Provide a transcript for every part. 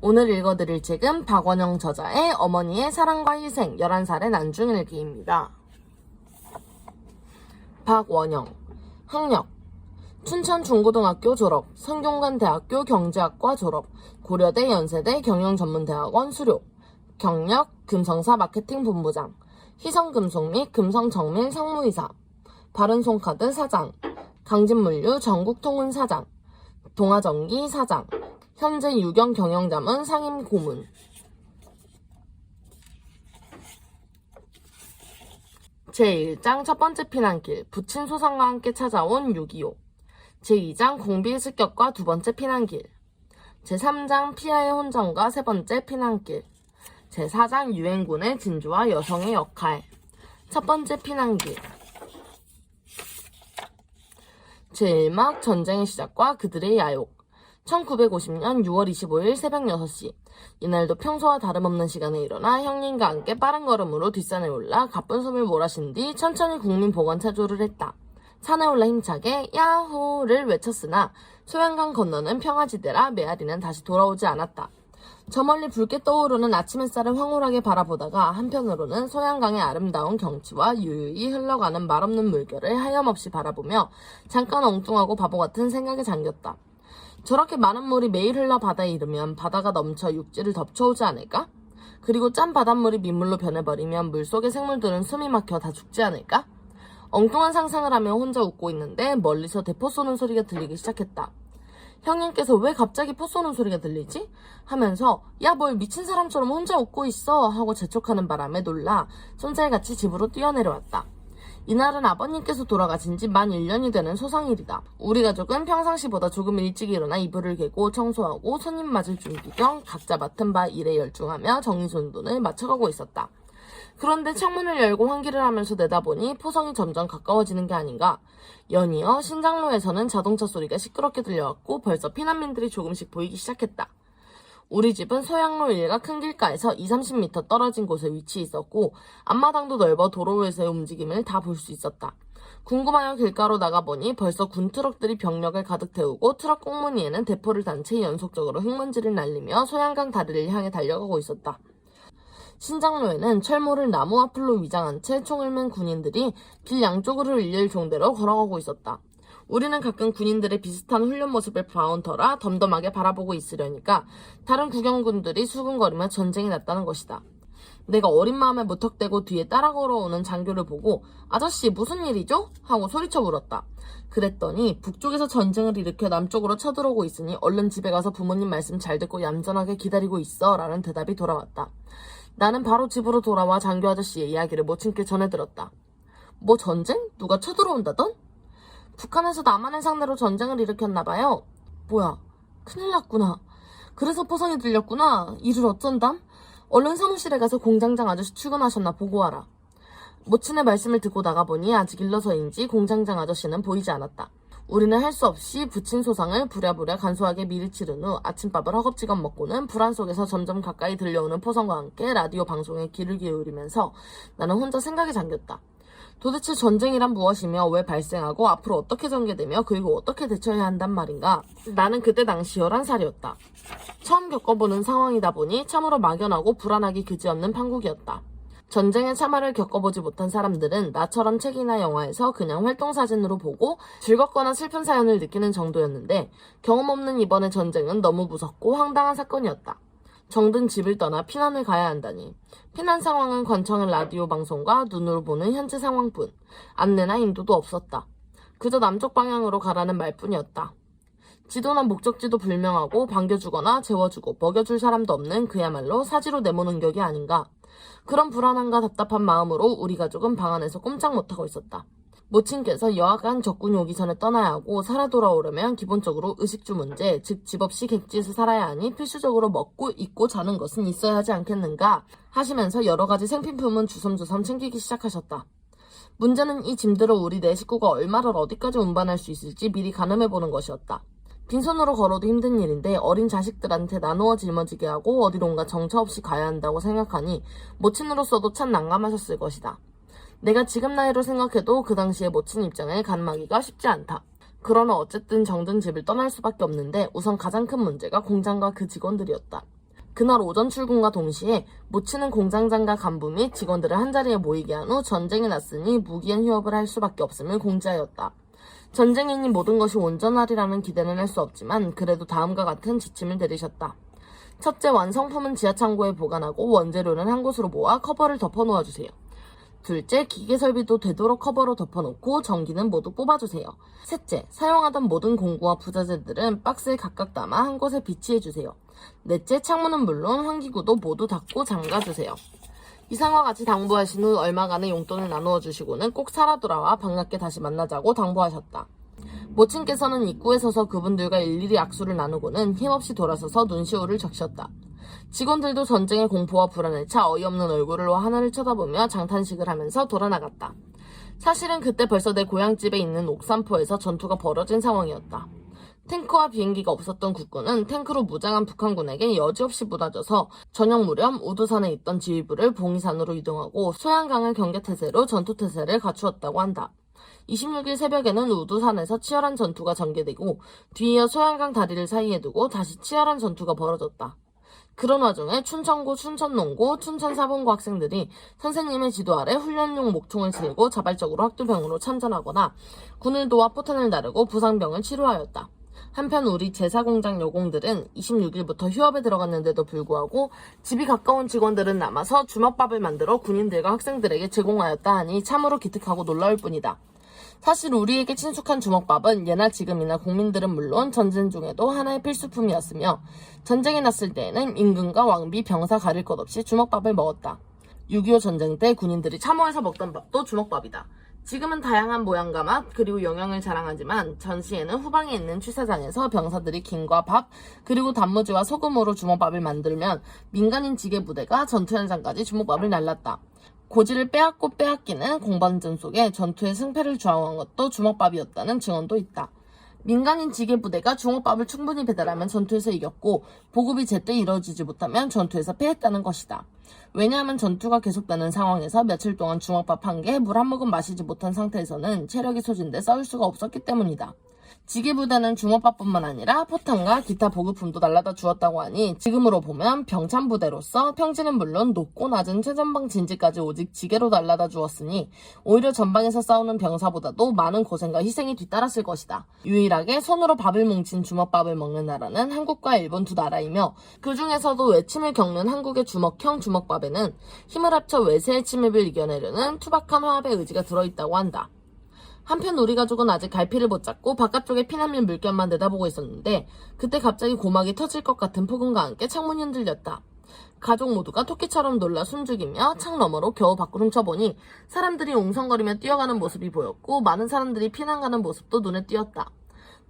오늘 읽어드릴 책은 박원영 저자의 어머니의 사랑과 희생 11살의 난중일기입니다. 박원영, 학력 춘천중고등학교 졸업, 성균관대학교 경제학과 졸업, 고려대 연세대 경영전문대학원 수료, 경력 금성사 마케팅 본부장, 희성금속 및 금성정밀 상무이사, 바른손카드 사장, 강진물류 전국통운 사장, 동아전기 사장, 현재 유경 경영자문 상임 고문. 제1장 첫 번째 피난길, 부친 소상과 함께 찾아온 6.25. 제2장 공비의 습격과 두 번째 피난길. 제3장 피아의 혼전과 세 번째 피난길. 제4장 유엔군의 진주와 여성의 역할. 첫 번째 피난길. 제1막 전쟁의 시작과 그들의 야욕. 1950년 6월 25일 새벽 6시. 이날도 평소와 다름없는 시간에 일어나 형님과 함께 빠른 걸음으로 뒷산에 올라 가쁜 숨을 몰아쉰 뒤 천천히 국민보건체조를 했다. 산에 올라 힘차게 야호를 외쳤으나 소양강 건너는 평화지대라 메아리는 다시 돌아오지 않았다. 저 멀리 붉게 떠오르는 아침 햇살을 황홀하게 바라보다가 한편으로는 소양강의 아름다운 경치와 유유히 흘러가는 말없는 물결을 하염없이 바라보며 잠깐 엉뚱하고 바보 같은 생각에 잠겼다. 저렇게 많은 물이 매일 흘러 바다에 이르면 바다가 넘쳐 육지를 덮쳐오지 않을까? 그리고 짠 바닷물이 민물로 변해버리면 물속의 생물들은 숨이 막혀 다 죽지 않을까? 엉뚱한 상상을 하며 혼자 웃고 있는데 멀리서 대포 쏘는 소리가 들리기 시작했다. 형님께서 왜 갑자기 포 쏘는 소리가 들리지? 하면서 야 뭘 미친 사람처럼 혼자 웃고 있어 하고 재촉하는 바람에 놀라 쏜살같이 집으로 뛰어내려왔다. 이날은 아버님께서 돌아가신 지 만 1년이 되는 소상일이다. 우리 가족은 평상시보다 조금 일찍 일어나 이불을 개고 청소하고 손님 맞을 준비 겸 각자 맡은 바 일에 열중하며 정리정돈을 맞춰가고 있었다. 그런데 창문을 열고 환기를 하면서 내다보니 포성이 점점 가까워지는 게 아닌가. 연이어 신장로에서는 자동차 소리가 시끄럽게 들려왔고 벌써 피난민들이 조금씩 보이기 시작했다. 우리 집은 소양로 일가 큰 길가에서 20-30m 떨어진 곳에 위치해 있었고 앞마당도 넓어 도로에서의 움직임을 다 볼 수 있었다. 궁금하여 길가로 나가보니 벌써 군트럭들이 병력을 가득 태우고 트럭 꽁무니에는 대포를 단 채 연속적으로 흙먼지를 날리며 소양강 다리를 향해 달려가고 있었다. 신장로에는 철모를 나무 와플로 위장한 채 총을 맨 군인들이 길 양쪽으로 일일 종대로 걸어가고 있었다. 우리는 가끔 군인들의 비슷한 훈련 모습을 봐온 터라 덤덤하게 바라보고 있으려니까 다른 구경군들이 수근거리며 전쟁이 났다는 것이다. 내가 어린 마음에 무턱대고 뒤에 따라 걸어오는 장교를 보고 아저씨 무슨 일이죠? 하고 소리쳐 물었다. 그랬더니 북쪽에서 전쟁을 일으켜 남쪽으로 쳐들어오고 있으니 얼른 집에 가서 부모님 말씀 잘 듣고 얌전하게 기다리고 있어 라는 대답이 돌아왔다. 나는 바로 집으로 돌아와 장교 아저씨의 이야기를 모친께 전해 들었다. 뭐 전쟁? 누가 쳐들어온다던? 북한에서 남한을 상대로 전쟁을 일으켰나봐요. 뭐야, 큰일 났구나. 그래서 포성이 들렸구나. 일을 어쩐담? 얼른 사무실에 가서 공장장 아저씨 출근하셨나 보고 와라. 모친의 말씀을 듣고 나가보니 아직 일러서인지 공장장 아저씨는 보이지 않았다. 우리는 할 수 없이 부친 소상을 부랴부랴 간소하게 미리 치른 후 아침밥을 허겁지겁 먹고는 불안 속에서 점점 가까이 들려오는 포성과 함께 라디오 방송에 귀를 기울이면서 나는 혼자 생각에 잠겼다. 도대체 전쟁이란 무엇이며 왜 발생하고 앞으로 어떻게 전개되며 그리고 어떻게 대처해야 한단 말인가? 나는 그때 당시 11살이었다. 처음 겪어보는 상황이다 보니 참으로 막연하고 불안하기 그지없는 판국이었다. 전쟁의 참화를 겪어보지 못한 사람들은 나처럼 책이나 영화에서 그냥 활동사진으로 보고 즐겁거나 슬픈 사연을 느끼는 정도였는데 경험 없는 이번의 전쟁은 너무 무섭고 황당한 사건이었다. 정든 집을 떠나 피난을 가야 한다니. 피난 상황은 관청의 라디오 방송과 눈으로 보는 현재 상황뿐. 안내나 인도도 없었다. 그저 남쪽 방향으로 가라는 말뿐이었다. 지도나 목적지도 불명하고 반겨주거나 재워주고 먹여줄 사람도 없는 그야말로 사지로 내모는 격이 아닌가. 그런 불안함과 답답한 마음으로 우리 가족은 방 안에서 꼼짝 못하고 있었다. 모친께서 여하간 적군이 오기 전에 떠나야 하고 살아 돌아오려면 기본적으로 의식주 문제, 즉 집 없이 객지에서 살아야 하니 필수적으로 먹고 입고 자는 것은 있어야 하지 않겠는가 하시면서 여러 가지 생필품은 주섬주섬 챙기기 시작하셨다. 문제는 이 짐들을 우리 네 식구가 얼마를 어디까지 운반할 수 있을지 미리 가늠해보는 것이었다. 빈손으로 걸어도 힘든 일인데 어린 자식들한테 나누어 짊어지게 하고 어디론가 정처 없이 가야 한다고 생각하니 모친으로서도 참 난감하셨을 것이다. 내가 지금 나이로 생각해도 그 당시의 모친 입장을 가늠하기가 쉽지 않다. 그러나 어쨌든 정든 집을 떠날 수밖에 없는데 우선 가장 큰 문제가 공장과 그 직원들이었다. 그날 오전 출근과 동시에 모치는 공장장과 간부 및 직원들을 한자리에 모이게 한 후 전쟁이 났으니 무기한 휴업을 할 수밖에 없음을 공지하였다. 전쟁이니 모든 것이 온전하리라는 기대는 할 수 없지만 그래도 다음과 같은 지침을 내리셨다. 첫째, 완성품은 지하창고에 보관하고 원재료는 한 곳으로 모아 커버를 덮어 놓아주세요. 둘째, 기계 설비도 되도록 커버로 덮어놓고 전기는 모두 뽑아주세요. 셋째, 사용하던 모든 공구와 부자재들은 박스에 각각 담아 한 곳에 비치해주세요. 넷째, 창문은 물론 환기구도 모두 닫고 잠가주세요. 이상과 같이 당부하신 후 얼마간의 용돈을 나누어 주시고는 꼭 살아 돌아와 반갑게 다시 만나자고 당부하셨다. 모친께서는 입구에 서서 그분들과 일일이 악수를 나누고는 힘없이 돌아서서 눈시울을 적셨다. 직원들도 전쟁의 공포와 불안에 차 어이없는 얼굴로 하늘을 쳐다보며 장탄식을 하면서 돌아나갔다. 사실은 그때 벌써 내 고향집에 있는 옥산포에서 전투가 벌어진 상황이었다. 탱크와 비행기가 없었던 국군은 탱크로 무장한 북한군에게 여지없이 무너져서 저녁 무렵 우두산에 있던 지휘부를 봉이산으로 이동하고 소양강을 경계태세로 전투태세를 갖추었다고 한다. 26일 새벽에는 우두산에서 치열한 전투가 전개되고 뒤이어 소양강 다리를 사이에 두고 다시 치열한 전투가 벌어졌다. 그런 와중에 춘천고, 춘천농고, 춘천사본고 학생들이 선생님의 지도 아래 훈련용 목총을 들고 자발적으로 학도병으로 참전하거나 군을 도와 포탄을 나르고 부상병을 치료하였다. 한편 우리 제사공장 여공들은 26일부터 휴업에 들어갔는데도 불구하고 집이 가까운 직원들은 남아서 주먹밥을 만들어 군인들과 학생들에게 제공하였다 하니 참으로 기특하고 놀라울 뿐이다. 사실 우리에게 친숙한 주먹밥은 예나 지금이나 국민들은 물론 전쟁 중에도 하나의 필수품이었으며 전쟁이 났을 때에는 임금과 왕비, 병사 가릴 것 없이 주먹밥을 먹었다. 6.25 전쟁 때 군인들이 참호에서 먹던 밥도 주먹밥이다. 지금은 다양한 모양과 맛 그리고 영양을 자랑하지만 전시에는 후방에 있는 취사장에서 병사들이 김과 밥 그리고 단무지와 소금으로 주먹밥을 만들면 민간인 지게 부대가 전투 현장까지 주먹밥을 날랐다. 고지를 빼앗고 빼앗기는 공방전 속에 전투의 승패를 좌우한 것도 주먹밥이었다는 증언도 있다. 민간인 지게 부대가 주먹밥을 충분히 배달하면 전투에서 이겼고 보급이 제때 이루어지지 못하면 전투에서 패했다는 것이다. 왜냐하면 전투가 계속되는 상황에서 며칠 동안 주먹밥 한 개, 물 한 모금 마시지 못한 상태에서는 체력이 소진돼 싸울 수가 없었기 때문이다. 지게부대는 주먹밥뿐만 아니라 포탄과 기타 보급품도 날라다 주었다고 하니 지금으로 보면 병참부대로서 평지는 물론 높고 낮은 최전방 진지까지 오직 지게로 날라다 주었으니 오히려 전방에서 싸우는 병사보다도 많은 고생과 희생이 뒤따랐을 것이다. 유일하게 손으로 밥을 뭉친 주먹밥을 먹는 나라는 한국과 일본 두 나라이며 그 중에서도 외침을 겪는 한국의 주먹형 주먹밥에는 힘을 합쳐 외세의 침입을 이겨내려는 투박한 화합의 의지가 들어있다고 한다. 한편 우리 가족은 아직 갈피를 못 잡고 바깥쪽에 피난민 물결만 내다보고 있었는데 그때 갑자기 고막이 터질 것 같은 폭음과 함께 창문이 흔들렸다. 가족 모두가 토끼처럼 놀라 숨죽이며 창 너머로 겨우 밖으로 훔쳐보니 사람들이 웅성거리며 뛰어가는 모습이 보였고 많은 사람들이 피난 가는 모습도 눈에 띄었다.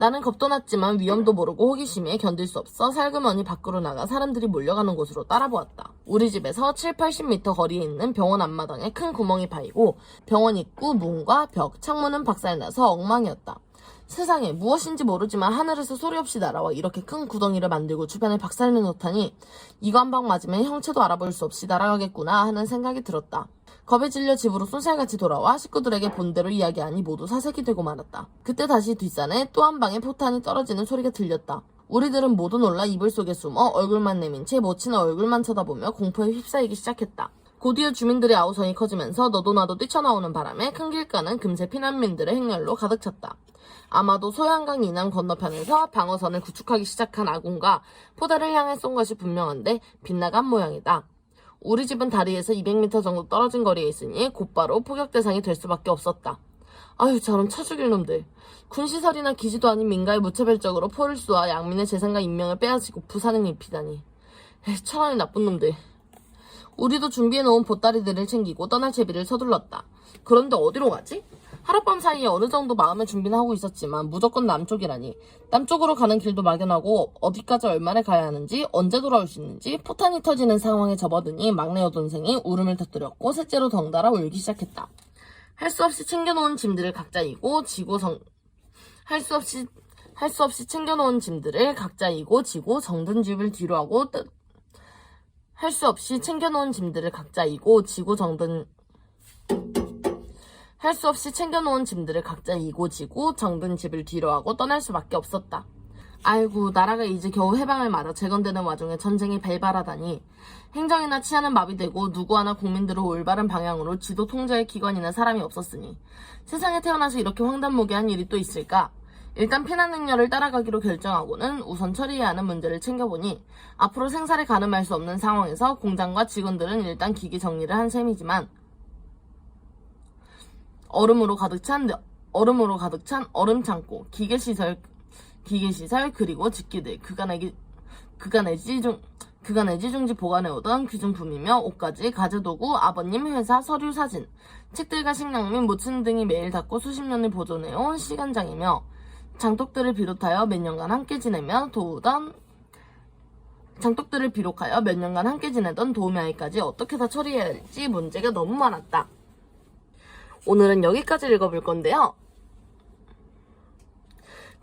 나는 겁도 났지만 위험도 모르고 호기심에 견딜 수 없어 살그머니 밖으로 나가 사람들이 몰려가는 곳으로 따라보았다. 우리 집에서 70-80m 거리에 있는 병원 앞마당에 큰 구멍이 파이고 병원 입구, 문과 벽, 창문은 박살나서 엉망이었다. 세상에 무엇인지 모르지만 하늘에서 소리 없이 날아와 이렇게 큰 구덩이를 만들고 주변을 박살내 놓다니 이거 한 방 맞으면 형체도 알아볼 수 없이 날아가겠구나 하는 생각이 들었다. 겁에 질려 집으로 쏜살같이 돌아와 식구들에게 본대로 이야기하니 모두 사색이 되고 말았다. 그때 다시 뒷산에 또 한 방의 포탄이 떨어지는 소리가 들렸다. 우리들은 모두 놀라 이불 속에 숨어 얼굴만 내민 채 모친의 얼굴만 쳐다보며 공포에 휩싸이기 시작했다. 곧이어 주민들의 아우성이 커지면서 너도 나도 뛰쳐나오는 바람에 큰 길가는 금세 피난민들의 행렬로 가득 찼다. 아마도 소양강 이남 건너편에서 방어선을 구축하기 시작한 아군과 포대를 향해 쏜 것이 분명한데 빗나간 모양이다. 우리 집은 다리에서 200m 정도 떨어진 거리에 있으니 곧바로 포격 대상이 될 수밖에 없었다. 아유 저런 쳐죽일 놈들. 군시설이나 기지도 아닌 민가에 무차별적으로 포를 쏘아 양민의 재산과 인명을 빼앗기고 부산을 입히다니. 천하의 나쁜 놈들. 우리도 준비해놓은 보따리들을 챙기고 떠날 채비를 서둘렀다. 그런데 어디로 가지? 하룻밤 사이에 어느 정도 마음의 준비는 하고 있었지만 무조건 남쪽이라니. 남쪽으로 가는 길도 막연하고 어디까지 얼마나 가야 하는지 언제 돌아올 수 있는지 포탄이 터지는 상황에 접어드니 막내 여동생이 울음을 터뜨렸고 셋째로 덩달아 울기 시작했다. 할 수 없이 챙겨놓은 짐들을 각자 이고 지고 정든 집을 뒤로 하고 할 수 없이 챙겨놓은 짐들을 각자 이고 지고 정든 집을 뒤로 하고 정든 집을 뒤로 하고 떠날 수밖에 없었다. 아이고, 나라가 이제 겨우 해방을 맞아 재건되는 와중에 전쟁이 발발하다니. 행정이나 치안은 마비되고 누구 하나 국민들을 올바른 방향으로 지도 통제할 기관이나 사람이 없었으니 세상에 태어나서 이렇게 황당무계한 일이 또 있을까? 일단 피난행렬을 따라가기로 결정하고는 우선 처리해야 하는 문제를 챙겨보니 앞으로 생사를 가늠할 수 없는 상황에서 공장과 직원들은 일단 기기 정리를 한 셈이지만 얼음으로 가득 찬 얼음창고, 기계시설 그리고 집기들, 그간의 지중지 보관해오던 귀중품이며 옷가지, 가재도구, 아버님 회사, 서류, 사진, 책들과 식량 및 모층 등이 매일 닦고 수십 년을 보존해온 시간장이며 장독들을 비롯하여 몇 년간 함께 지내던 도우미 아이까지 어떻게 다 처리해야 할지 문제가 너무 많았다. 오늘은 여기까지 읽어볼 건데요.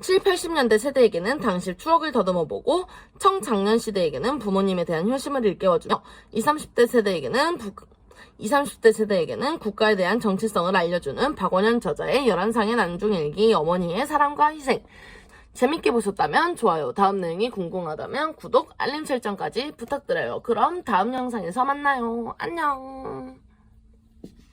7, 80년대 세대에게는 당시 추억을 더듬어보고 청장년 시대에게는 부모님에 대한 효심을 일깨워주며 20, 30대 세대에게는 국가에 대한 정체성을 알려주는 박원현 저자의 11상의 난중일기 어머니의 사랑과 희생. 재밌게 보셨다면 좋아요, 다음 내용이 궁금하다면 구독, 알림 설정까지 부탁드려요. 그럼 다음 영상에서 만나요. 안녕.